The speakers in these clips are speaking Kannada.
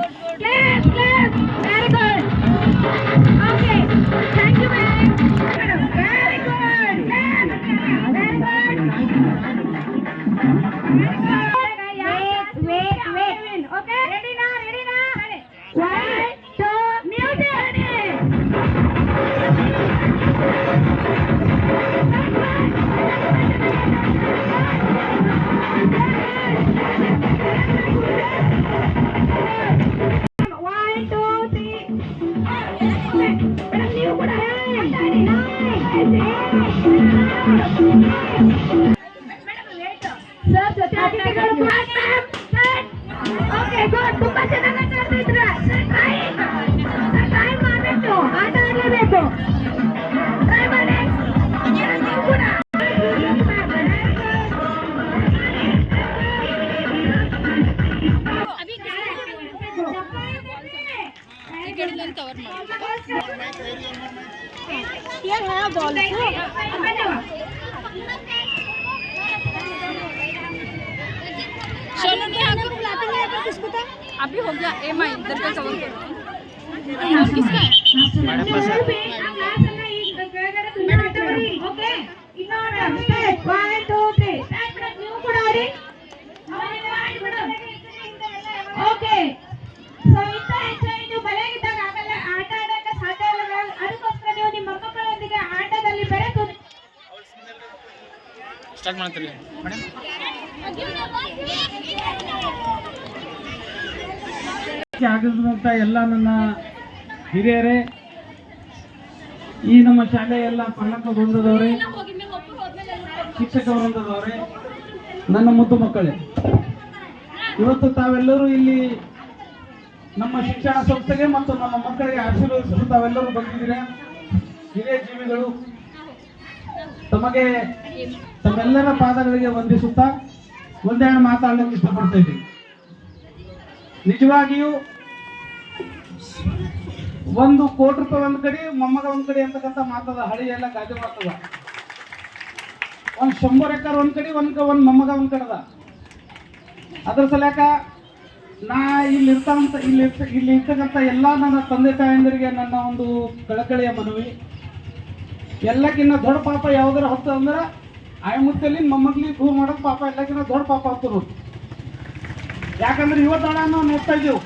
Clap, clap. Very good. Okay. Thank you, ma'am. Very good. Clap. Very good. Wait. Okay. Ready now. One, two, music. One, two, three. Madam, ನೀವು ಕೂಡ ಮಾತಾಡಿ. ಸರ್ ಜೊತೆ ಅತಿಥಿಗಳು ಓಕೆ ಗುಡ್ ತುಂಬಾ ಚೆನ್ನಾಗಿ ಆಟ ಆಡ್ತಿದ್ರ ಟ್ರೈ ಮಾಡಬೇಕು ಆಟ ಆಡಲೇಬೇಕು ಟ್ರೈ ಮಾಡಿ ನೀವು ಕೂಡ ये है बॉल सोनू के हाथ को बुलाते हैं पर किसको था अभी हो गया एम आई इधर का कवर करो किसका है मैडम पास ओके ಇನ್ನೋಡ ಸ್ಟೇಪ್ 1 2 3 ಸ್ಟಾರ್ಟ್ ಮಾಡಿ ನೀವು ಕೂಡ ಆಡಿ ಓಕೆ ಸೊ ಇಂತ ಹೆಚ್ಚು ನೀವು ಬಲೆಗಿದ್ದಾಗ ಆಗಲ್ಲ ಆಟ ಆಡಕ್ಕೆ ಸಾಧ್ಯ ಇಲ್ಲ ಅದಕ್ಕೋಸ್ಕರ ನೀವು ನಿಮ್ಮ ಮಕ್ಕಳೊಂದಿಗೆ ಆಟದಲ್ಲಿ ಬೆರೆತು ಸ್ಟಾರ್ಟ್ ಮಾಡ್ತೀರಿ ಮೇಡಮ್ ಆಗಿರುವಂಥ ಎಲ್ಲ ನನ್ನ ಹಿರಿಯರೇ, ಈ ನಮ್ಮ ಶಾಲೆಯ ಎಲ್ಲ ಪಾಲಕ ವೃಂದದವರೇ, ಶಿಕ್ಷಕ ವೃಂದದವರೇ, ನನ್ನ ಮುದ್ದು ಮಕ್ಕಳೇ, ಇವತ್ತು ತಾವೆಲ್ಲರೂ ಇಲ್ಲಿ ನಮ್ಮ ಶಿಕ್ಷಣ ಸಂಸ್ಥೆಗೆ ಮತ್ತು ನಮ್ಮ ಮಕ್ಕಳಿಗೆ ಆಶೀರ್ವದಿಸಲು ತಾವೆಲ್ಲರೂ ಬಂದಿದ್ದೀರಾ. ಹಿರಿಯ ಜೀವಿಗಳು, ತಮಗೆ ತಮ್ಮೆಲ್ಲರ ಪಾದಗಳಿಗೆ ವಂದಿಸುತ್ತಾ ಒಂದೆರಡು ಮಾತಾಡಲಿಕ್ಕೆ ಇಷ್ಟಪಡ್ತಾ ಇದ್ದೀನಿ. ನಿಜವಾಗಿಯೂ 1 ಕೋಟಿ ರೂಪಾಯಿ ಒಂದ್ ಕಡೆ, ಮೊಮ್ಮಗ ಒಂದ್ ಕಡೆ ಅಂತಕ್ಕಂಥ ಮಾತದ, ಹಳಿ ಎಲ್ಲ ಗಾದೆ ಮಾತದ. 100 ಎಕರೆ ಒಂದ್ ಕಡೆ, ಒಂದ್ ಮೊಮ್ಮಗ ಒಂದ್ ಕಡೆದ. ಅದ್ರ ಸಲಕ ನಾ ಇಲ್ಲಿ ಇರ್ತಕ್ಕಂಥ ಎಲ್ಲ ನನ್ನ ತಂದೆ ತಾಯಂದಿರಿಗೆ ನನ್ನ ಒಂದು ಕಳಕಳಿಯ ಮನವಿ, ಎಲ್ಲಕ್ಕಿನ್ನ ದೊಡ್ಡ ಪಾಪ ಯಾವ್ದಾರ ಹೊತ್ತು ಅಂದ್ರೆ ಆಯಮುತ್ತಲ್ಲಿ ಮೊಮ್ಮಗ್ಲಿಗೆ ದೂರ ಮಾಡೋದು ಪಾಪ ಎಲ್ಲಕ್ಕಿನ್ನ ದೊಡ್ಡ ಪಾಪ ಹತ್ತು ನೋಡಿ. ಯಾಕಂದ್ರೆ ಇವತ್ತಣ ನಾವು ನೋಡ್ತಾ ಇದ್ದೀವಿ,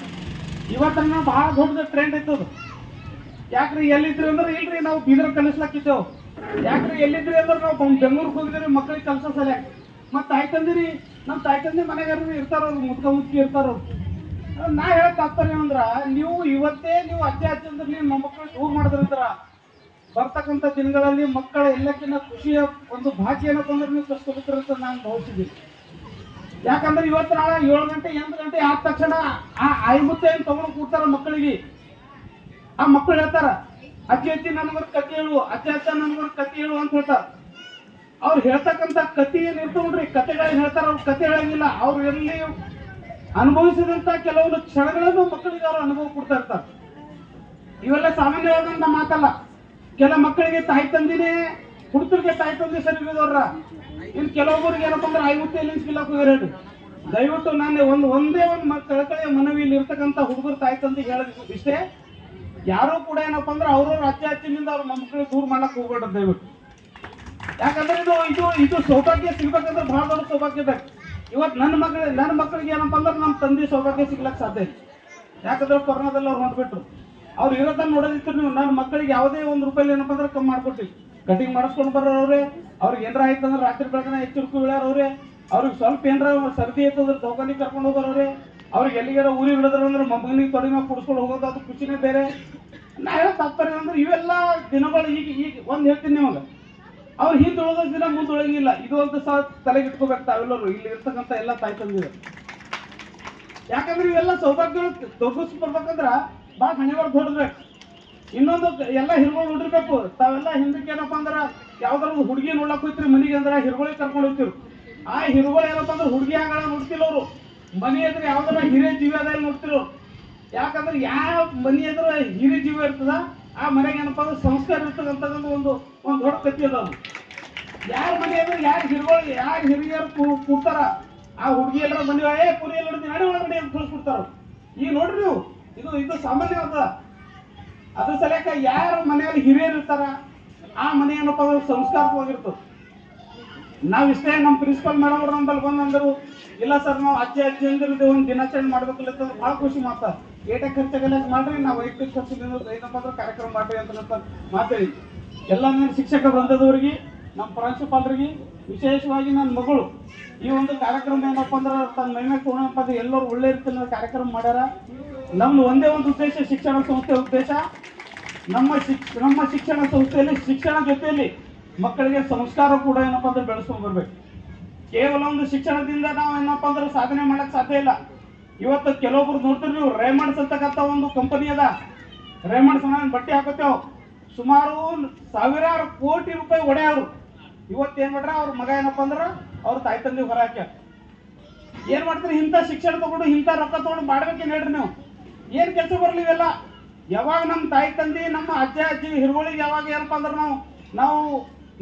ಇವತ್ತನ್ನ ಬಹಳ ದೊಡ್ಡ ಟ್ರೆಂಡ್ ಇತ್ತದು. ಯಾಕ್ರಿ ಎಲ್ಲಿದ್ರಿ ಅಂದ್ರೆ ಇಲ್ರಿ ನಾವು ಬೀದರ್ ಕಲಿಸ್ಲಾಕಿದ್ದೇವು, ಯಾಕ್ರಿ ಎಲ್ಲಿದ್ರಿ ಅಂದ್ರೆ ನಾವು ಬೆಂಗಳೂರಿಗೆ ಹೋಗಿದ್ರಿ ಮಕ್ಕಳಿಗೆ ಕಲ್ಸೋ ಸಲ. ಮತ್ತು ತಾಯ್ತಂದಿರಿ ನಮ್ಮ ತಾಯ್ತಂದಿ ಮನೆಗಾರ ಇರ್ತಾರವ್ರು, ಮುದ್ಕಿ ಇರ್ತಾರವ್ರು. ನಾ ಹೇಳಕ್ ತಾತ್ಪರ್ಯ ಅಂದ್ರ, ನೀವು ಇವತ್ತೇ ನೀವು ಅಜ್ಜ ಅಂದ್ರೆ ನೀವು ಮೊಮ್ಮಕ್ಕಳಿಗೆ ದೂರ ಮಾಡಿದ್ರಂದ್ರ ಬರ್ತಕ್ಕಂಥ ದಿನಗಳಲ್ಲಿ ಮಕ್ಕಳ ಎಲ್ಲಕ್ಕಿಂತ ಖುಷಿಯ ಒಂದು ಭಾಗ್ಯ ಏನಪ್ಪ ಅಂದ್ರೆ ನೀವು ಕಷ್ಟಪಟ್ಟಿರಂತ ನಾನು ಭಾವಿಸಿದ್ದೀನಿ. ಯಾಕಂದ್ರೆ ಇವತ್ತು ನಾಳೆ 7 ಗಂಟೆ 8 ಗಂಟೆ ಆದ ತಕ್ಷಣ ಆ ಆಯ್ಮುತ್ತೆ ಏನು ತಗೊಂಡು ಕೂಡ್ತಾರ ಮಕ್ಕಳಿಗೆ. ಆ ಮಕ್ಕಳು ಹೇಳ್ತಾರ, ಅಜ್ಜಿ ನನ್ಗೊಂದು ಕತೆ ಹೇಳು, ಅಜ್ಜ ನನ್ಗೊಂದು ಕತೆ ಹೇಳು ಅಂತ ಹೇಳ್ತಾರ. ಅವ್ರು ಹೇಳ್ತಕ್ಕಂಥ ಕತೆ ಏನ್ ಇರ್ತಾವ ನೋಡ್ರಿ, ಕತೆಗಳನ್ನ ಹೇಳ್ತಾರ. ಅವ್ರು ಕತೆ ಹೇಳಂಗಿಲ್ಲ, ಅವ್ರು ಎಲ್ಲಿ ಅನುಭವಿಸಿದಂತ ಕೆಲವೊಂದು ಕ್ಷಣಗಳನ್ನು ಮಕ್ಕಳಿಗೆ ಅವ್ರು ಅನುಭವ ಕೊಡ್ತಾ ಇರ್ತಾರೆ. ಇವೆಲ್ಲ ಸಾಮಾನ್ಯವಾದಂತ ಮಾತಲ್ಲ. ಕೆಲ ಮಕ್ಕಳಿಗೆ ತಾಯಿ ತಂದಿನೇ ಹುಡುಗರಿಗೆ ತಾಯಿ ತಂದೆ ಸರಿ ಇರೋದ್ರ, ಇನ್ನು ಕೆಲವೊಬ್ಬರಿಗೆ ಏನಪ್ಪ ಅಂದ್ರೆ ಆಯ್ಮುತ್ತೆ ಎಲ್ಲಿ ಸಿಗ್ಲಾಕ ಹೋಗಿರೋದು. ದಯವಿಟ್ಟು ನಾನು ಒಂದೇ ಒಂದು ಕಳಕಳಿಯ ಮನವಿ ಇಲ್ಲಿ ಇರ್ತಕ್ಕಂಥ ಹುಡುಗರು ತಾಯಿ ತಂದಿಗೆ ಹೇಳೋದು ಇಷ್ಟೇ, ಯಾರು ಕೂಡ ಏನಪ್ಪ ಅಂದ್ರೆ ಅವ್ರವ್ರ ಅಜ್ಜಿನಿಂದ ಅವ್ರ ಮಕ್ಕಳಿಗೆ ದೂರ ಮಾಡಕ್ ಹೋಗ್ಬೇಡ್ರಿ ದಯವಿಟ್ಟು. ಯಾಕಂದ್ರೆ ಇದು ಸೌಭಾಗ್ಯ ಸಿಗ್ಬೇಕಂದ್ರೆ ಬಹಳ ದೊಡ್ಡ ಸೌಭಾಗ್ಯ ಬೇಕು. ಇವತ್ತು ನನ್ನ ಮಕ್ಕಳಿಗೆ ಏನಪ್ಪ ಅಂದ್ರೆ ನಮ್ಮ ತಂದೆ ಸೌಭಾಗ್ಯ ಸಿಗ್ಲಕ್ಕೆ ಸಾಧ್ಯ ಇಲ್ಲ. ಯಾಕಂದ್ರೆ ಕೊರೋನಾದಲ್ಲಿ ಅವ್ರು ಹೊಂದ್ಬಿಟ್ರು. ಅವ್ರು ಇರೋದನ್ನ ನೋಡೋದಿತ್ತು ನೀವು. ನನ್ನ ಮಕ್ಕಳಿಗೆ ಯಾವುದೇ ₹1 ಏನಪ್ಪ ಅಂದ್ರೆ ಕಮ್ಮಿ ಮಾಡ್ಕೊಟ್ಟಿವಿ. ಕಟಿಂಗ್ ಮಾಡಿಸ್ಕೊಂಡು ಬರೋರವ್ರೆ, ಅವ್ರಿಗೆ ಏನಾರ ಆಯ್ತು ಅಂದ್ರೆ ರಾತ್ರಿ ಬೆಳಗ್ಗೆ ಎಚ್ಚರಿಕೆ ಬೀಳೋರವ್ರೆ, ಅವ್ರಿಗೆ ಸ್ವಲ್ಪ ಏನಾರ ಸರ್ದಿ ಆಯ್ತಂದ್ರೆ ದವಾಖಾನಿಗೆ ಕರ್ಕೊಂಡು ಹೋಗೋರವ್ರೆ, ಅವ್ರಿಗೆ ಎಲ್ಲಿಗಾರ ಊರಿಗೆ ಹಿಡಿದ್ರು ಅಂದ್ರೆ ಮಗನಿಗೆ ತೊಡೆ ಮೇಲೆ ಕುಡಿಸ್ಕೊಂಡು ಹೋಗೋದು, ಅದು ಖುಷಿನೇ ಬೇರೆ. ನಾ ಹೇಳೋ ತಾತ್ಪರ್ಯ ಅಂದ್ರೆ ಇವೆಲ್ಲ ದಿನಗಳು ಈಗ ಒಂದು ಹೇಳ್ತೀನಿ ನಿಮಗೆ, ಅವ್ರು ಹಿಂದೆ ಉಳಿದ ದಿನ ಮುಂದೆ ಉಳಂಗಿಲ್ಲ. ಇದು ಒಂದು ಸಹ ತಲೆಗೆ ಇಟ್ಕೋಬೇಕು ತಾವೆಲ್ಲರೂ, ಇಲ್ಲಿ ಇರ್ತಕ್ಕಂಥ ಎಲ್ಲ ತಾಯಿ ತಂದಿದೆ. ಯಾಕಂದ್ರೆ ಇವೆಲ್ಲ ಸೌಭಾಗ್ಯಗಳು ದೊಡ್ಡಿಸ್ಬರ್ಬೇಕಂದ್ರ ಭಾಳ ಹಣೆಬಾರ್ದು ಹೊಡ್ಬೇಕು. ಇನ್ನೊಂದು ಎಲ್ಲ ಹಿರುಗಳು ನೋಡಿರ್ಬೇಕು. ತಾವೆಲ್ಲ ಹಿಂದಕ್ಕೆ ಏನಪ್ಪ ಅಂದ್ರೆ ಯಾವ್ದಾರ ಹುಡುಗಿ ನೋಡ್ಲಕ್ ಹೋಯ್ತಿರಿ ಮನೆಗೆ ಅಂದ್ರೆ ಹಿರುಗಳಿಗೆ ಕರ್ಕೊಂಡು ಹೋಗ್ತಿರು. ಆ ಹಿರುಗಳು ಏನಪ್ಪ ಅಂದ್ರೆ ಹುಡುಗಿ ಆಗಳ ನೋಡ್ತಿಲ್ಲ ಅವರು, ಮನೆ ಎದುರು ಯಾವ್ದಾರ ಹಿರಿಯ ಜೀವಿ ಅದಲ್ಲಿ ನೋಡ್ತಿರು. ಯಾಕಂದ್ರೆ ಯಾವ ಮನೆ ಎದುರು ಹಿರಿಯ ಜೀವ ಇರ್ತದ ಆ ಮನೆಗೆ ಏನಪ್ಪ ಅಂದ್ರೆ ಸಂಸ್ಕಾರ ಇರ್ತಕ್ಕಂಥದ್ದು ಒಂದು ದೊಡ್ಡ ಕತ್ತಿ ಅದ. ಯಾರ ಮನೆ ಎದುರು ಯಾರು ಹಿರಿಯರು ಕೂಡ್ತಾರ, ಆ ಹುಡುಗಿ ಎಲ್ಲರ ಮನೆ ಪುರಿ ಎಲ್ಲ ನಡೆ ಒಳಗಡೆ ಅಂತ ಕಳಿಸ್ಬಿಡ್ತಾರ. ಈಗ ನೋಡ್ರಿ ನೀವು ಇದು ಸಾಮಾನ್ಯವಾದ. ಅದ್ರ ಸಲಕ ಯಾರ ಮನೆಯಲ್ಲಿ ಹಿರಿಯರು ಇರ್ತಾರ ಆ ಮನೆ ಏನಪ್ಪ ಅಂದ್ರೆ ಸಂಸ್ಕಾರವಾಗಿರ್ತದೆ. ನಾವ್ ಇಷ್ಟೇ ನಮ್ಮ ಪ್ರಿನ್ಸಿಪಲ್ ಮೇಡಮ್ ಅವ್ರು ನಮ್ಮಲ್ಲಿ ಬಂದಂದ್ರು, ಇಲ್ಲ ಸರ್ ನಾವು ಅಜ್ಜಿ ಅಂದಿರದೆ ಒಂದು ದಿನಾಚರಣೆ ಮಾಡ್ಬೇಕಲ್ಲ ಭಾಳ ಖುಷಿ ಮಾತಾಡ. ಏಟ ಖರ್ಚಾಗೆಲ್ಲ ಮಾಡ್ರಿ, ನಾವು ವೈಯಕ್ತಿಕ ಖರ್ಚಿನಿಂದ ಏನಪ್ಪ ಅಂದ್ರೆ ಕಾರ್ಯಕ್ರಮ ಮಾಡ್ರಿ ಅಂತ ಮಾತಾಡಿ ಎಲ್ಲ ನನ್ನ ಶಿಕ್ಷಕ ವೃಂದದವರಿಗೆ, ನಮ್ಮ ಪ್ರಾಂಶುಪಾಲರಿಗೆ, ವಿಶೇಷವಾಗಿ ನನ್ನ ಮಗಳು ಈ ಒಂದು ಕಾರ್ಯಕ್ರಮ ಏನಪ್ಪ ಅಂದ್ರೆ ತನ್ನ ಮೈಮೇಲೆ ತಗೊಳಪ್ಪ ಅಂದ್ರೆ ಎಲ್ಲರೂ ಒಳ್ಳೆ ರೀತಿಯಲ್ಲಿ ಕಾರ್ಯಕ್ರಮ ಮಾಡ್ಯಾರ. ನಮ್ದು ಒಂದೇ ಒಂದು ಉದ್ದೇಶ, ಶಿಕ್ಷಣ ಸಂಸ್ಥೆ ಉದ್ದೇಶ, ನಮ್ಮ ಶಿಕ್ಷಣ ಸಂಸ್ಥೆಯಲ್ಲಿ ಶಿಕ್ಷಣ ಜೊತೆಯಲ್ಲಿ ಮಕ್ಕಳಿಗೆ ಸಂಸ್ಕಾರ ಕೂಡ ಏನಪ್ಪ ಅಂದ್ರೆ ಬೆಳೆಸ್ಕೊಂಡು ಬರ್ಬೇಕು. ಕೇವಲ ಒಂದು ಶಿಕ್ಷಣದಿಂದ ನಾವು ಏನಪ್ಪ ಅಂದ್ರೆ ಸಾಧನೆ ಮಾಡಕ್ ಸಾಧ್ಯ ಇಲ್ಲ. ಇವತ್ತು ಕೆಲವೊಬ್ರು ನೋಡ್ತೀರಿ ನೀವು, ರೇಮಂಡ್ಸ್ ಅಂತಕ್ಕಂಥ ಒಂದು ಕಂಪನಿ ಅದ. ರೇಮಂಡ್ಸ್ ಬಟ್ಟೆ ಹಾಕೋತೇವ್, ಸುಮಾರು ಸಾವಿರಾರು ಕೋಟಿ ರೂಪಾಯಿ ಒಡೆಯವರು. ಇವತ್ತು ಏನ್ ಮಾಡ್ರ ಅವ್ರ ಮಗ ಏನಪ್ಪ ಅಂದ್ರೆ ಅವ್ರ ತಾಯಿ ತಂದೆ ಹೊರ ಹಾಕ್ಯಾರ. ಏನ್ ಮಾಡ್ತೀರಿ, ಇಂಥ ಶಿಕ್ಷಣ ತಗೊಂಡು ಇಂಥ ರೊಕ್ಕ ತಗೊಂಡು ಮಾಡ್ಬೇಕೇನು ಹೇಳ್ರಿ ನೀವು? ಏನ್ ಕೆಲಸ ಬರ್ಲಿ ಇವೆಲ್ಲ? ಯಾವಾಗ ನಮ್ಮ ತಾಯಿ ತಂದೆ ನಮ್ಮ ಅಜ್ಜ ಅಜ್ಜಿ ಹಿರುಗಳಿಗೆ ಯಾವಾಗ ಏನಪ್ಪ ಅಂದ್ರೆ ನಾವು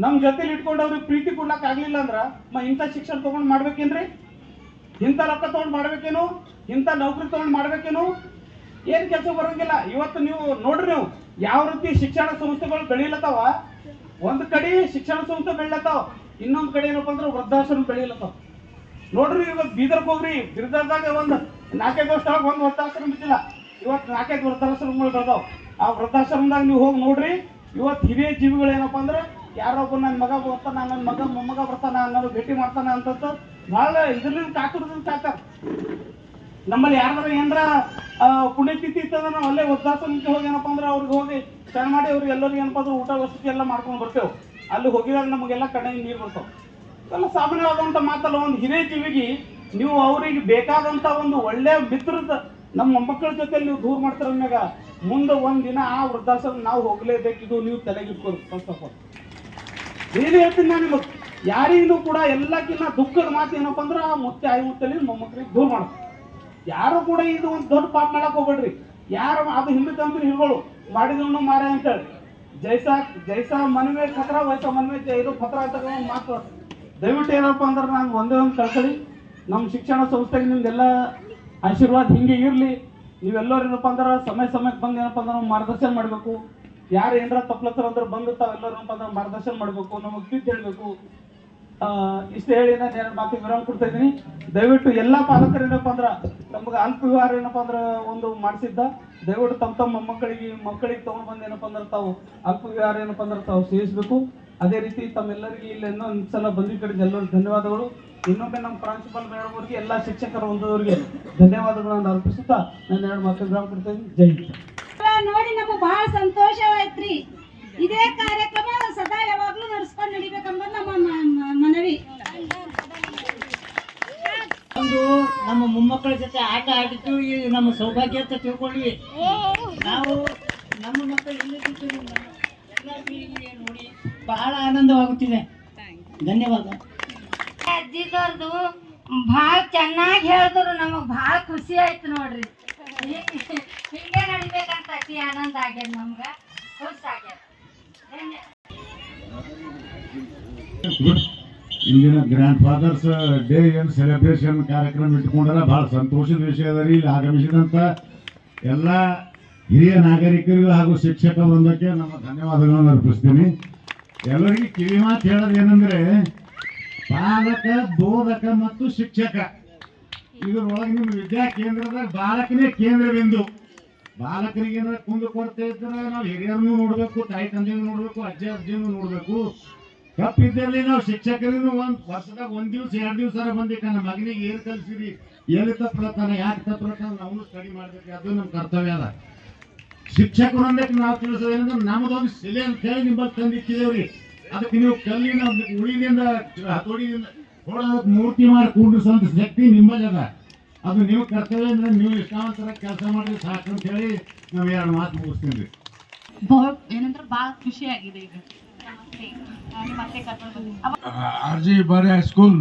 ನಮ್ಮ ಜೊತೆಲಿ ಇಟ್ಕೊಂಡು ಅವ್ರಿಗೆ ಪ್ರೀತಿ ಕೊಡ್ಲಕ್ ಆಗ್ಲಿಲ್ಲ ಅಂದ್ರ ಇಂಥ ಶಿಕ್ಷಣ ತಗೊಂಡು ಮಾಡ್ಬೇಕೇನ್ರಿ? ಇಂಥ ರೊಕ್ಕ ತಗೊಂಡು ಮಾಡ್ಬೇಕೇನು? ಇಂಥ ನೌಕರಿ ತಗೊಂಡು ಮಾಡ್ಬೇಕೇನು? ಏನ್ ಕೆಲಸ ಬರಂಗಿಲ್ಲ. ಇವತ್ತು ನೀವು ನೋಡ್ರಿ, ನೀವು ಯಾವ ರೀತಿ ಶಿಕ್ಷಣ ಸಂಸ್ಥೆಗಳು ಬೆಳೀಲತ್ತಾವ. ಒಂದ್ ಕಡೆ ಶಿಕ್ಷಣ ಸಂಸ್ಥೆ ಬೆಳೀಲತ್ತಾವ, ಇನ್ನೊಂದ್ ಕಡೆ ಏನಪ್ಪ ಅಂದ್ರೆ ವೃದ್ಧಾಶ್ರಮ ಬೆಳೀಲತ್ತಾವ. ನೋಡ್ರಿ, ಇವತ್ತು ಬೀದರ್ಗೆ ಹೋಗ್ರಿ, ಬೀದರ್ದಾಗ ಒಂದು 4-5 ವರ್ಷದೊಳಗೆ ಒಂದು ವೃದ್ಧಾಶ್ರಮ ಇದ್ದಿಲ್ಲ. ಇವತ್ತು 4-5 ವೃದ್ಧಾಶ್ರಮಗಳು ಬೆಳೆದಾವ. ಆ ವೃದ್ಧಾಶ್ರಮದಾಗ ನೀವು ಹೋಗಿ ನೋಡ್ರಿ, ಇವತ್ತು ಹಿರಿಯ ಜೀವಿಗಳು ಏನಪ್ಪ ಅಂದ್ರೆ ಯಾರೊಬ್ಬ ನನ್ನ ಮಗ ಬರ್ತಾನ, ನನ್ನ ಮಗ ಮೊಮ್ಮಗ ಬರ್ತಾನ, ನಾನು ಭೇಟಿ ಮಾಡ್ತಾನ ಅಂತ ಭಾಳ ಇದ್ರಲಿಂದ ಕಾತಾರ. ನಮ್ಮಲ್ಲಿ ಯಾರಾದ್ರೂ ಏನಾರ ಪುಣ್ಯತಿಥಿ ಇತ್ತಂದ್ರೆ ನಾವು ಅಲ್ಲೇ ವೃದ್ಧಾಶ್ರಮಕ್ಕೆ ಹೋಗಿ ಏನಪ್ಪ ಅಂದ್ರೆ ಅವ್ರಿಗೆ ಹೋಗಿ ಸ್ನಾನ ಮಾಡಿ ಅವ್ರಿಗೆ ಎಲ್ಲರಿಗೂ ಏನಪ್ಪ ಅಂದ್ರೆ ಊಟ ವಸತಿ ಎಲ್ಲ ಮಾಡ್ಕೊಂಡು ಬರ್ತೇವೆ. ಅಲ್ಲಿ ಹೋಗಿದಾಗ ನಮಗೆಲ್ಲ ಕಣ್ಣಿಗೆ ನೀರು ಬರ್ತಾವೆ. ಎಲ್ಲ ಸಾಮಾನ್ಯವಾದಂಥ ಮಾತಲ್ಲ. ಒಂದು ಹಿರಿಯ ಜೀವಿಗೆ ನೀವು ಅವ್ರಿಗೆ ಬೇಕಾದಂಥ ಒಂದು ಒಳ್ಳೆಯ ಮಿತ್ರದ ನಮ್ಮ ಮೊಮ್ಮಕ್ಕಳ ಜೊತೆ ನೀವು ದೂರ ಮಾಡ್ತಾರ ಅಂದಾಗ ಮುಂದೆ ಒಂದಿನ ಆ ವೃದ್ಧಾಶ್ರಮ ನಾವು ಹೋಗಲೇಬೇಕಿದು ನೀವು ತಲೆಗಿಟ್ಕೋರು. ಫಸ್ಟ್ ಆಫ್ ಆಲ್ ಏನು ಹೇಳ್ತೀನಿ ನಾನು ನಿಮಗೆ, ಯಾರಿಗೂ ಕೂಡ ಎಲ್ಲಕ್ಕಿಂತ ದುಃಖದ ಮಾತು ಏನಪ್ಪ ಅಂದ್ರೆ ಆ ಮುತ್ತೆ ಆಯಿ ಮುತ್ತಲಿ ಮೊಮ್ಮಕ್ಕಳಿಗೆ ದೂರ ಮಾಡೋದು. ಯಾರು ಕೂಡ ಇದು ಒಂದು ದೊಡ್ಡ ಪಾಪ ಮಾಡಕ್ ಹೋಗ್ಬೇಡ್ರಿ. ಯಾರು ಅದು ಹಿಂದೆ ತಂದ್ರೆ ಹಿರುಗಳು ಮಾಡಿದವನು ಮಾರೇ ಅಂತೇಳಿ ಜೈಸಾ ಮನವೇ ಖತ್ರ ವಯಸ್ಸ ಮನವೇ ಇದು ಖತ್ರ ಅಂತ ಒಂದು ಮಾತು. ದಯವಿಟ್ಟು ಏನಪ್ಪ ಅಂದ್ರೆ ನಾನು ಒಂದೇ ಒಂದು ಕಳ್ಕೊಳ್ಳಿ, ನಮ್ಮ ಶಿಕ್ಷಣ ಸಂಸ್ಥೆಗೆ ನಿಮ್ದೆಲ್ಲ ಆಶೀರ್ವಾದ ಹಿಂಗೆ ಇರಲಿ. ನೀವೆಲ್ಲರೂ ಏನಪ್ಪ ಅಂದ್ರೆ ಸಮಯಕ್ಕೆ ಬಂದು ಏನಪ್ಪ ಅಂದ್ರೆ ಮಾರ್ಗದರ್ಶನ ಮಾಡಬೇಕು. ಯಾರು ಏನಾರ ತಪ್ಪಲತ್ತಾರ ಅಂದ್ರೆ ಬಂದು ತಾವೆಲ್ಲರೂ ಏನಪ್ಪ ಅಂದ್ರೆ ಮಾರ್ಗದರ್ಶನ ಮಾಡಬೇಕು, ನಮಗೆ ತಿದ್ದು ಹೇಳಬೇಕು. ಇಷ್ಟು ಹೇಳಿ ನಾನು 2 ಮಾತಿಗೆ ವಿರಾಮ ಕೊಡ್ತಾ ಇದ್ದೀನಿ. ದಯವಿಟ್ಟು ಎಲ್ಲ ಪಾಲಕರು ಏನಪ್ಪ ಅಂದ್ರೆ ನಮ್ಗೆ ಅಲ್ಪ ವಿಹಾರ ಏನಪ್ಪ ಅಂದ್ರೆ ಒಂದು ಮಾಡಿಸಿದ್ದ, ದಯವಿಟ್ಟು ತಮ್ಮ ಮಕ್ಕಳಿಗೆ ತಗೊಂಡು ಬಂದು ಏನಪ್ಪ ಅಂದ್ರೆ ತಾವು ಅಲ್ಪ ವಿಹಾರ ಏನಪ್ಪ ಅಂದ್ರೆ ತಾವು ಸೇರಿಸಬೇಕು. ಅದೇ ರೀತಿ ತಮ್ಮೆಲ್ಲರಿಗೆ ಇಲ್ಲಿ ಇನ್ನೊಂದು ಸಲ ಬಂದಿದ್ದ ಕಡೆ ಎಲ್ಲರಿಗೂ ಧನ್ಯವಾದಗಳು. ಇನ್ನೊಮ್ಮೆ ನಮ್ಮ ಪ್ರಾಂಶುಪಾಲ ಮೇಡಮ್ ಅವರಿಗೆ, ಎಲ್ಲ ಶಿಕ್ಷಕರ ವೃಂದದವರಿಗೆ ಧನ್ಯವಾದಗಳನ್ನು ಅರ್ಪಿಸುತ್ತಾ ನಾನು 2 ಮಾತು ವಿರಾಮ ಕೊಡ್ತಾ ಇದ್ದೀನಿ. ಜೈ ಹಿಂದ್. ನೋಡಿ ನಮಗೆ ಬಹಳ ಸಂತೋಷವಾಯ್ತ್ರಿ. ಇದೇ ಕಾರ್ಯಕ್ರಮ ಸದಾ ಯಾವಾಗ್ಲೂ ನಡೆಸ್ಕೊಂಡು ನಡಿಬೇಕಂಬ ನಮ್ಮ ಮನವಿ. ಒಂದು ನಮ್ಮ ಮೊಮ್ಮಕ್ಕಳ ಜೊತೆ ಆಟ ಆಡಿದ್ದು ಈ ನಮ್ಮ ಸೌಭಾಗ್ಯ ಅಂತ ತಿಳ್ಕೊಂಡ್ವಿ ನಾವು. ನಮ್ಮ ಮಕ್ಕಳು ಇಲ್ಲಿದ್ದು ನೋಡಿ ಬಹಳ ಆನಂದವಾಗುತ್ತಿದೆ. ಧನ್ಯವಾದ. ಅಜ್ಜಿದವ್ರದು ಭಾಳ ಚೆನ್ನಾಗಿ ಹೇಳಿದ್ರು, ನಮಗೆ ಭಾಳ ಖುಷಿ ಆಯ್ತು ನೋಡ್ರಿ. ಹಿಂಗೆ ನಡಿಬೇಕಂತ ಅತಿ ಆನಂದ ಆಗ್ಯದ, ನಮ್ಗೆ ಖುಷಿ ಆಗ್ಯದ. ಇಂದಿನ ಗ್ರ್ಯಾಂಡ್ ಫಾದರ್ಸ್ ಡೇ ಏನು ಸೆಲೆಬ್ರೇಷನ್ ಕಾರ್ಯಕ್ರಮ ಇಟ್ಕೊಂಡಾರ ಭಾಳ ಸಂತೋಷದ ವಿಷಯ ಅದ ರೀ. ಇಲ್ಲಿ ಆಗಮಿಸಿದಂಥ ಎಲ್ಲ ಹಿರಿಯ ನಾಗರಿಕರಿಗೂ ಹಾಗೂ ಶಿಕ್ಷಕ ವೃಂದಕ್ಕೆ ನಮ್ಮ ಧನ್ಯವಾದಗಳನ್ನು ಅರ್ಪಿಸ್ತೀನಿ. ಎಲ್ಲರಿಗೂ ಕಿವಿ ಮಾತು ಹೇಳೋದು ಏನಂದ್ರೆ, ಪಾಲಕ, ಬೋಧಕ ಮತ್ತು ಶಿಕ್ಷಕ ಇದರೊಳಗೆ ನಿಮ್ಮ ವಿದ್ಯಾ ಕೇಂದ್ರದಾಗ ಬಾಲಕನೇ ಕೇಂದ್ರ ಬಿಂದು. ಬಾಲಕರಿಗೆ ಏನಾರ ಕುಂದು ಕೊಡ್ತಾ ಇದ್ರೆ ನಾವು ಹಿರಿಯರನ್ನು ನೋಡಬೇಕು, ತಾಯಿ ತಂದೆಯನ್ನು ನೋಡಬೇಕು, ಅಜ್ಜಿಯನ್ನು ನೋಡಬೇಕು. ತಪ್ಪಿದ್ದಲ್ಲಿ ನಾವು ಶಿಕ್ಷಕರಿಗೂ ಒಂದು ವರ್ಷದಾಗ 1 ದಿವಸ 2 ದಿವಸ ಬಂದಿಕ್ಕ ನಮ್ಮ ಮಗನಿಗೆ ಏನು ಕಲಿಸಿರಿ, ಎಲ್ಲಿ ತಪ್ಪಲತ್ತಾನ, ಯಾಕೆ ತಪ್ಪಲತ್ತಾನ ನಾವು ಸ್ಟಡಿ ಮಾಡ್ಬೇಕು. ಅದು ನಮ್ಮ ಕರ್ತವ್ಯ ಅದ. ಶಿಕ್ಷಕರು ಅಂದಕ್ಕೆ ನಾವು ತಿಳಿಸೋದೇನಂದ್ರೆ ನಮ್ಮದೊಂದು ಶಿಲೆ ಅಂತ ಹೇಳಿ ನಿಮ್ಮಲ್ಲಿ ತಂದಿಟ್ಟಿದ್ದೇವ್ರಿ. ಅದಕ್ಕೆ ನೀವು ಕಲ್ಲಿನ ಉಳಿದಿಂದ ಹತೋಡಿದಿಂದ ಹೊಡೋದಕ್ಕೆ ಮೂರ್ತಿ ಮಾಡಿ ಕೂಡಿಸೋಂಥ ಶಕ್ತಿ ನಿಮ್ಮಲ್ಲಿ ಅದ. ಅದು ನೀವು ಕರ್ತವ್ಯ ಅಂದ್ರೆ ನೀವು ಇಷ್ಟಾವಂತರ ಕೆಲಸ ಮಾಡಿದ್ರೆ ಸಾಕು ಅಂತ ಹೇಳಿ ನಾವು 2 ಮಾತು ಮುಗಿಸ್ತೀನಿ ರೀ. ಏನಂದ್ರೆ ಭಾಳ ಖುಷಿ ಆಗಿದೆ. ಈಗ आरजी बारे हायस्कूल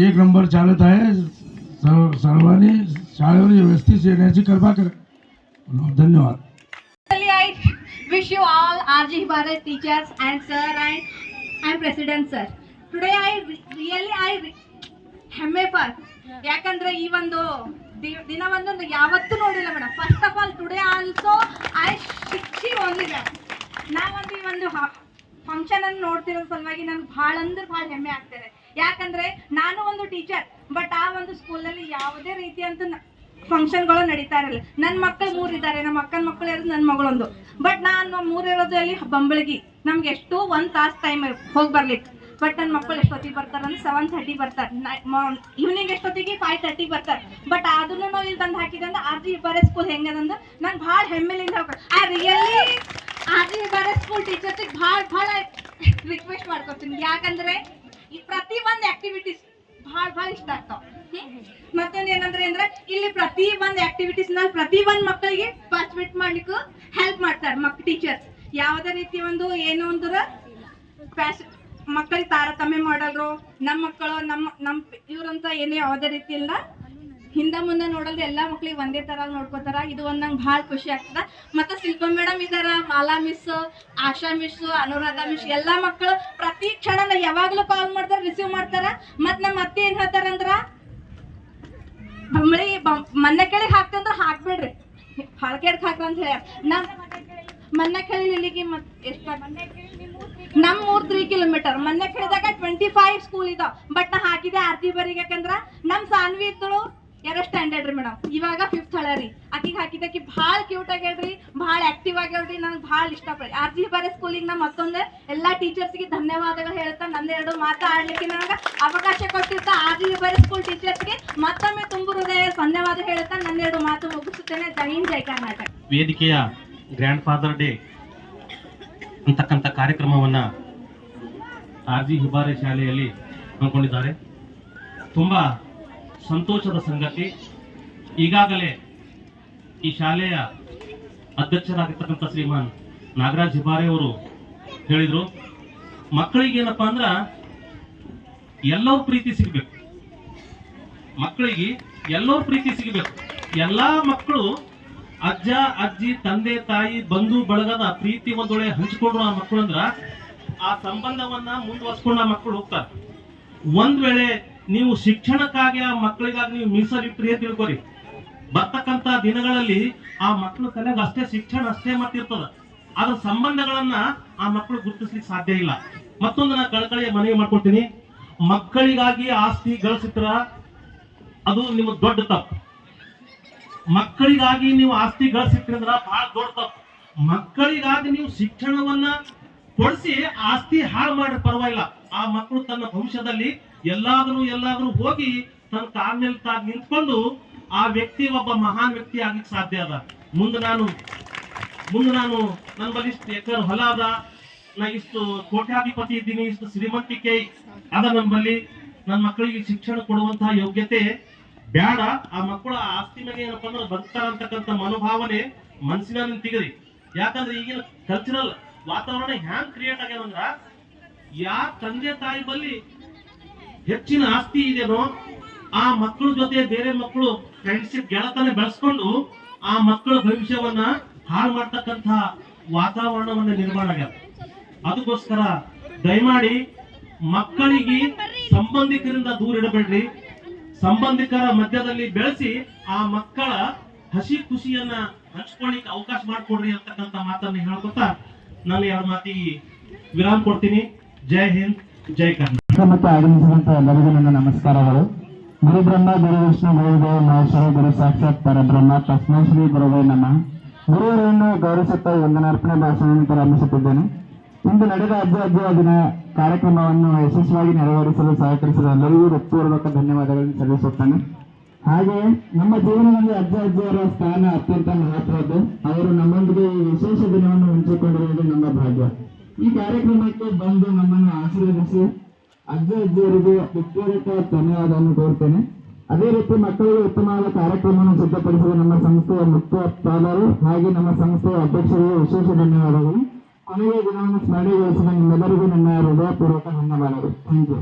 1 नंबर चालत आहे. सर्वांनी शाळेवर व्यवस्थित येण्याची कृपा करा. धन्यवाद. I wish you all RG Bharat teachers and sir and president sir. Today I ಹೆಮ್ಮೆ ಫಾರ್, ಯಾಕಂದ್ರೆ ಈ ಒಂದು ದಿನವನ್ನು ಯಾವತ್ತೂ ನೋಡಿಲ್ಲ ನೋಡ್ತಿರೋ ಸಲುವಾಗಿ ನನ್ಗೆ ಭಾಳ ಅಂದ್ರೆ ಭಾಳ ಹೆಮ್ಮೆ ಆಗ್ತದೆ. ಯಾಕಂದ್ರೆ ನಾನು ಒಂದು ಟೀಚರ್, ಬಟ್ ಆ ಒಂದು ಸ್ಕೂಲಲ್ಲಿ ಯಾವುದೇ ರೀತಿಯಂತ ಫಂಕ್ಷನ್ಗಳು ನಡೀತಾ ಇರಲಿಲ್ಲ. ನನ್ನ ಮಕ್ಕಳು 3 ಇದ್ದಾರೆ, ನಮ್ಮ ಅಕ್ಕನ ಮಕ್ಕಳು ಇರೋದು, ನನ್ನ ಮಗಳೊಂದು. ಬಟ್ ನಾನು 3 ಇರೋದು ಅಲ್ಲಿ ಬಂಬಳಗಿ. ನಮ್ಗೆ ಎಷ್ಟು 1 ತಾಸು ಟೈಮ್ ಹೋಗಿ ಬರ್ಲಿಕ್ಕೆ. ಬಟ್ ನನ್ನ ಮಕ್ಕಳು ಎಷ್ಟೊತ್ತಿಗೆ ಬರ್ತಾರೆ ಅಂದ್ರೆ 7:30 ಬರ್ತಾರೆ. ಈವ್ನಿಂಗ್ ಎಷ್ಟೊತ್ತಿಗೆ 5:30 ಬರ್ತಾರೆ. ಬಟ್ ಅದನ್ನು ನಾವು ಇಲ್ಲಿ ತಂದು ಹಾಕಿದಂದ್ರೆ RG ಹೆಬ್ಬಾರೆ ಸ್ಕೂಲ್ ಹೆಂಗದಂದ್ರೆ ನಂಗೆ ಭಾಳ ಹೆಮ್ಮೆಲಿಂದ ಹೋಗ್ತಾರೆ. ಆ ರಿಯಲಿ RG ಹೆಬ್ಬಾರೆ ಸ್ಕೂಲ್ ಟೀಚರ್ಸಿಗೆ ಭಾಳ ರಿಕ್ವೆಸ್ಟ್ ಮಾಡ್ಕೊತೀನಿ. ಯಾಕಂದ್ರೆ ಈ ಪ್ರತಿ ಒಂದು ಆಕ್ಟಿವಿಟೀಸ್ ಭಾಳ ಇಷ್ಟ ಆಗ್ತಾವ. ಮತ್ತೊಂದು ಏನಂದ್ರೆ ಇಲ್ಲಿ ಪ್ರತಿ ಒಂದು ಆಕ್ಟಿವಿಟೀಸ್ ನಲ್ಲಿ ಪ್ರತಿ ಒಂದು ಮಕ್ಕಳಿಗೆ ಪಾರ್ಟಿಸಿಪೇಟ್ ಮಾಡ್ಲಿಕ್ಕೂ ಹೆಲ್ಪ್ ಮಾಡ್ತಾರೆ ಟೀಚರ್ಸ್. ಯಾವುದೇ ರೀತಿ ಒಂದು ಏನು ಅಂದ್ರೆ ಮಕ್ಕಳಿಗೆ ತಾರತಮ್ಯ ಮಾಡಲ್ರು. ನಮ್ಮ ಮಕ್ಕಳು ನಮ್ಮ ಇವ್ರಂತ ಏನೇ ಯಾವುದೇ ರೀತಿ ಇಲ್ಲ, ಹಿಂದೆ ಮುಂದೆ ನೋಡಲ್ದು ಎಲ್ಲ ಮಕ್ಳಿಗೆ ಒಂದೇ ತರ ನೋಡ್ಕೋತಾರ. ಇದು ಒಂದು ನಂಗೆ ಭಾಳ ಖುಷಿ ಆಗ್ತದ. ಮತ್ತೆ ಶಿಲ್ಪಾ ಮೇಡಮ್ ಇದಾರ, ಮಾಲಾ ಮಿಸ್, ಆಶಾ ಮಿಸ್, ಅನುರಾಧ ಮಿಸ್, ಎಲ್ಲ ಮಕ್ಕಳು ಪ್ರತಿ ಕ್ಷಣ ಯಾವಾಗ್ಲೂ ಕಾಲ್ ಮಾಡ್ತಾರ, ರಿಸೀವ್ ಮಾಡ್ತಾರ. ಮತ್ ನಮ್ಮ ಅತ್ತೆ ಏನ್ ಹೇಳ್ತಾರಂದ್ರ ಬಂಬಳಿ ಮನ್ನ ಕೆಳಗೆ ಹಾಕ್ತಂದ್ರ ಹಾಕ್ಬೇಡ್ರಿ, ಹಳಕೆಡ್ಕ್ ಹಾಕ್ರ ಅಂತ ಹೇಳ. ನಮ್ ಮನ್ನ ಕೆಳಿ ಇಲ್ಲಿಗೆ ಮತ್ ಎಷ್ಟ ನಮ್ 3 ಕಿಲೋಮೀಟರ್. ಮೊನ್ನೆ ಕೇಳಿದಾಗ 25 ಸ್ಕೂಲ್ ಇದಾವ. ಬಟ್ ನಾ ಹಾಕಿದೆ RG ಬರಿಗೆ. ಯಾಕಂದ್ರ ನಮ್ ಸಾನ್ವಿ ಇದ್ದಳು 2 ಸ್ಟ್ಯಾಂಡರ್ಡ್ ರೀ ಮೇಡಮ್, ಇವಾಗ 5th ಹಳರಿ. ಆಕಿಗೆ ಹಾಕಿದಕ್ಕೆ ಭಾಳ ಕ್ಯೂಟ್ ಆಗ್ಯಾಳ್ರಿ, ಭಾಳ ಆಕ್ಟಿವ್ ಆಗ್ಯಾಳ್ರಿ. ನನಗೆ ಭಾಳ ಇಷ್ಟಪಡಿ RG ಹೆಬ್ಬಾರೆ ಸ್ಕೂಲಿಗೆ ನಾ ಮತ್ತೊಂದು ಎಲ್ಲ ಟೀಚರ್ಸ್ಗೆ ಧನ್ಯವಾದಗಳು ಹೇಳ್ತಾ ನನ್ನ 2 ಮಾತು ಆಡ್ಲಿಕ್ಕೆ ನನಗೆ ಅವಕಾಶ ಕೊಟ್ಟಿರ್ತ RG ಹೆಬ್ಬಾರೆ ಸ್ಕೂಲ್ ಟೀಚರ್ಸ್ಗೆ ಮತ್ತೊಮ್ಮೆ ತುಂಬು ಹೃದಯ ಧನ್ಯವಾದ ಹೇಳ್ತಾ ನನ್ನ 2 ಮಾತು ಮುಗಿಸುತ್ತೇನೆ. ಜೈ ಹಿಂದ್, ಜೈ ಕರ್ನಾಟಕ. ವೇದಿಕೆಯ ಗ್ರ್ಯಾಂಡ್ ಫಾದರ್ ಡೇ ಅಂತಕ್ಕಂಥ ಕಾರ್ಯಕ್ರಮವನ್ನು RG ಹೆಬ್ಬಾರೆ ಶಾಲೆಯಲ್ಲಿ ಹಮ್ಮಿಕೊಂಡಿದ್ದಾರೆ. ತುಂಬ ಸಂತೋಷದ ಸಂಗತಿ. ಈಗಾಗಲೇ ಈ ಶಾಲೆಯ ಅಧ್ಯಕ್ಷರಾಗಿರ್ತಕ್ಕಂಥ ಶ್ರೀಮಾನ್ ನಾಗರಾಜ್ ಹೆಬ್ಬಾರೆ ಅವರು ಹೇಳಿದರು, ಮಕ್ಕಳಿಗೇನಪ್ಪ ಅಂದ್ರೆ ಎಲ್ಲರೂ ಪ್ರೀತಿ ಸಿಗಬೇಕು, ಮಕ್ಕಳಿಗೆ ಎಲ್ಲರೂ ಪ್ರೀತಿ ಸಿಗಬೇಕು. ಎಲ್ಲ ಮಕ್ಕಳು ಅಜ್ಜ ಅಜ್ಜಿ ತಂದೆ ತಾಯಿ ಬಂಧು ಬಳಗದ ಪ್ರೀತಿ ಒಂದೊಳೆ ಹಂಚಿಕೊಂಡ್ರು ಆ ಮಕ್ಕಳು ಅಂದ್ರ ಆ ಸಂಬಂಧವನ್ನ ಮುಂದುವರ್ಸ್ಕೊಂಡು ಆ ಮಕ್ಕಳು ಹೋಗ್ತಾರೆ. ಒಂದ್ ವೇಳೆ ನೀವು ಶಿಕ್ಷಣಕ್ಕಾಗಿ ಆ ಮಕ್ಕಳಿಗಾಗಿ ನೀವು ಮೀಸಲಿಟ್ರಿ ಅಂತ ತಿಳ್ಕೊರಿ, ಬರ್ತಕ್ಕಂತ ದಿನಗಳಲ್ಲಿ ಆ ಮಕ್ಕಳು ತಲೆಗೆ ಅಷ್ಟೇ ಶಿಕ್ಷಣ ಅಷ್ಟೇ ಮತ್ತಿರ್ತದ, ಅದ್ರ ಸಂಬಂಧಗಳನ್ನ ಆ ಮಕ್ಕಳು ಗುರುತಿಸ್ಲಿಕ್ಕೆ ಸಾಧ್ಯ ಇಲ್ಲ. ಮತ್ತೊಂದು ನಾನು ಕಳಕಳಿಯ ಮನವಿ ಮಾಡ್ಕೊಳ್ತೀನಿ, ಮಕ್ಕಳಿಗಾಗಿ ಆಸ್ತಿ ಗಳಿಸಿದ್ರ ಅದು ನಿಮ್ಗೆ ದೊಡ್ಡ ತಪ್ಪು. ಮಕ್ಕಳಿಗಾಗಿ ನೀವು ಆಸ್ತಿ ಗಳಿಸಿಟ್ರಂದ್ರ ಬಹಳ ದೊಡ್ಡ ತಪ್ಪು. ಮಕ್ಕಳಿಗಾಗಿ ನೀವು ಶಿಕ್ಷಣವನ್ನ ಕೊಡಿಸಿ ಆಸ್ತಿ ಹಾಳು ಮಾಡಿ ಪರವಾಗಿಲ್ಲ. ಆ ಮಕ್ಕಳು ತನ್ನ ಭವಿಷ್ಯದಲ್ಲಿ ಎಲ್ಲಾದ್ರೂ ಹೋಗಿ ತನ್ನ ಕಾಲ ಮೇಲೆ ನಿಂತ್ಕೊಂಡು ಆ ವ್ಯಕ್ತಿ ಒಬ್ಬ ಮಹಾನ್ ವ್ಯಕ್ತಿ ಆಗ್ಲಿಕ್ಕೆ ಸಾಧ್ಯ ಅದ. ಮುಂದೆ ನಾನು ನನ್ನ ಬಳಿ ಇಷ್ಟು ಎಕರೆ ಹೊಲ ಅದ, ನಾ ಇಷ್ಟು ಕೋಟ್ಯಾಧಿಪತಿ ಇದ್ದೀನಿ, ಇಷ್ಟು ಶ್ರೀಮಂತಿಕೆ ಅದ ನನ್ನ ಬಳಿ, ನನ್ನ ಮಕ್ಕಳಿಗೆ ಶಿಕ್ಷಣ ಕೊಡುವಂತಹ ಯೋಗ್ಯತೆ ಬೇಡ. ಆ ಮಕ್ಕಳು ಆ ಆಸ್ತಿ ಮೇಲೆ ಏನಪ್ಪಾ ಅಂದ್ರೆ ಬದುಕ್ತಾರ ಅಂತಕ್ಕಂಥ ಮನೋಭಾವನೆ ಮನಸ್ಸಿನಲ್ಲಿ ತೆಗೆದ್ರಿ. ಯಾಕಂದ್ರೆ ಈಗಿನ ಕಲ್ಚರಲ್ ವಾತಾವರಣ ಹ್ಯಾಂಗ್ ಕ್ರಿಯೇಟ್ ಆಗ್ಯದಂದ್ರ, ಯಾ ತಂದೆ ತಾಯಿ ಬಳಿ ಹೆಚ್ಚಿನ ಆಸ್ತಿ ಇದೆನೋ ಆ ಮಕ್ಕಳ ಜೊತೆ ಬೇರೆ ಮಕ್ಕಳು ಫ್ರೆಂಡ್ಶಿಪ್ ಗೆಳತನ ಬೆಳೆಸ್ಕೊಂಡು ಆ ಮಕ್ಕಳ ಭವಿಷ್ಯವನ್ನ ಹಾಳು ಮಾಡ್ತಕ್ಕಂಥ ವಾತಾವರಣವನ್ನ ನಿರ್ಮಾಣ ಆಗ್ಯದ. ಅದಕ್ಕೋಸ್ಕರ ದಯಮಾಡಿ ಮಕ್ಕಳಿಗೆ ಸಂಬಂಧಿಕರಿಂದ ದೂರ ಇಡಬೇಡ್ರಿ, ಸಂಬಂಧಿಕರ ಮಧ್ಯದಲ್ಲಿ ಬೆಳೆಸಿ ಆ ಮಕ್ಕಳ ಹಸಿ ಖುಷಿಯನ್ನ ಹಂಚ್ಕೊಳ್ಳಿಕ್ಕೆ ಅವಕಾಶ ಮಾಡಿಕೊಡ್ರಿ ಅಂತಕ್ಕಂಥ ಮಾತನ್ನ ಹೇಳ್ಕೊತಾ ನಾನು 2 ಮಾತಿಗೆ ವಿರಾಮ ಕೊಡ್ತೀನಿ. ಜೈ ಹಿಂದ್, ಜೈ ಕರ್ನಾಟಕ. ಮತ್ತು ಆಗಮಿಸಿದಂತ ಎಲ್ಲರಿಗೂ ನನ್ನ ನಮಸ್ಕಾರಗಳು. ಗುರು ಬ್ರಹ್ಮ ಗುರು ವಿಷ್ಣು ಗುರುದೇವ ಮಹೇಶ್ವರ ಗುರು ಸಾಕ್ಷಾತ್ ಪರಬ್ರಹ್ಮ ತಸ್ಮೈ ಶ್ರೀ ಗುರುವೇ ನಮಃ. ಗುರುವರನ್ನು ಗೌರವಿಸುತ್ತಾ ವಂದನಾರ್ಪಣೆ ಭಾಷಣವನ್ನು ಪ್ರಾರಂಭಿಸುತ್ತಿದ್ದೇನೆ. ಇಂದು ನಡೆದ ಅಜ್ಜಿಯ ದಿನ ಕಾರ್ಯಕ್ರಮವನ್ನು ಯಶಸ್ವಿಯಾಗಿ ನೆರವೇರಿಸಲು ಸಹಕರಿಸಿದ ಎಲ್ಲರಿಗೂ ಹೃತ್ಪೂರ್ವಕ ಧನ್ಯವಾದಗಳನ್ನು ಸಲ್ಲಿಸುತ್ತೇನೆ. ಹಾಗೆಯೇ ನಮ್ಮ ಜೀವನದಲ್ಲಿ ಅಜ್ಜಿಯರ ಸ್ಥಾನ ಅತ್ಯಂತ ಮಹತ್ವದ್ದು. ಅವರು ನಮ್ಮೊಂದಿಗೆ ಈ ವಿಶೇಷ ದಿನವನ್ನು ಹಂಚಿಕೊಂಡಿರುವುದು ನಮ್ಮ ಭಾಗ್ಯ. ಈ ಕಾರ್ಯಕ್ರಮಕ್ಕೆ ಬಂದು ನಮ್ಮನ್ನು ಆಶೀರ್ವದಿಸಿ ಅಜ್ಜಿಯರಿಗೆ ಹೃತ್ಪೂರ್ವಕ ಧನ್ಯವಾದವನ್ನು ಕೋರುತ್ತೇನೆ. ಅದೇ ರೀತಿ ಮಕ್ಕಳಿಗೆ ಉತ್ತಮವಾದ ಕಾರ್ಯಕ್ರಮವನ್ನು ಸಿದ್ಧಪಡಿಸಿದ ನಮ್ಮ ಸಂಸ್ಥೆಯ ಮುಖ್ಯ ಪಾಲರು ಹಾಗೆ ನಮ್ಮ ಸಂಸ್ಥೆಯ ಅಧ್ಯಕ್ಷರಿಗೆ ವಿಶೇಷ ಧನ್ಯವಾದಗಳು. ಕೊನೆಯ ದಿನವನ್ನು ಸ್ಮರಣೆಗೊಳಿಸಿದ ನಿಮ್ಮೆಲ್ಲರಿಗೂ ನನ್ನ ಹೃದಯಪೂರ್ವಕ ಧನ್ಯವಾದಗಳು. Thank you.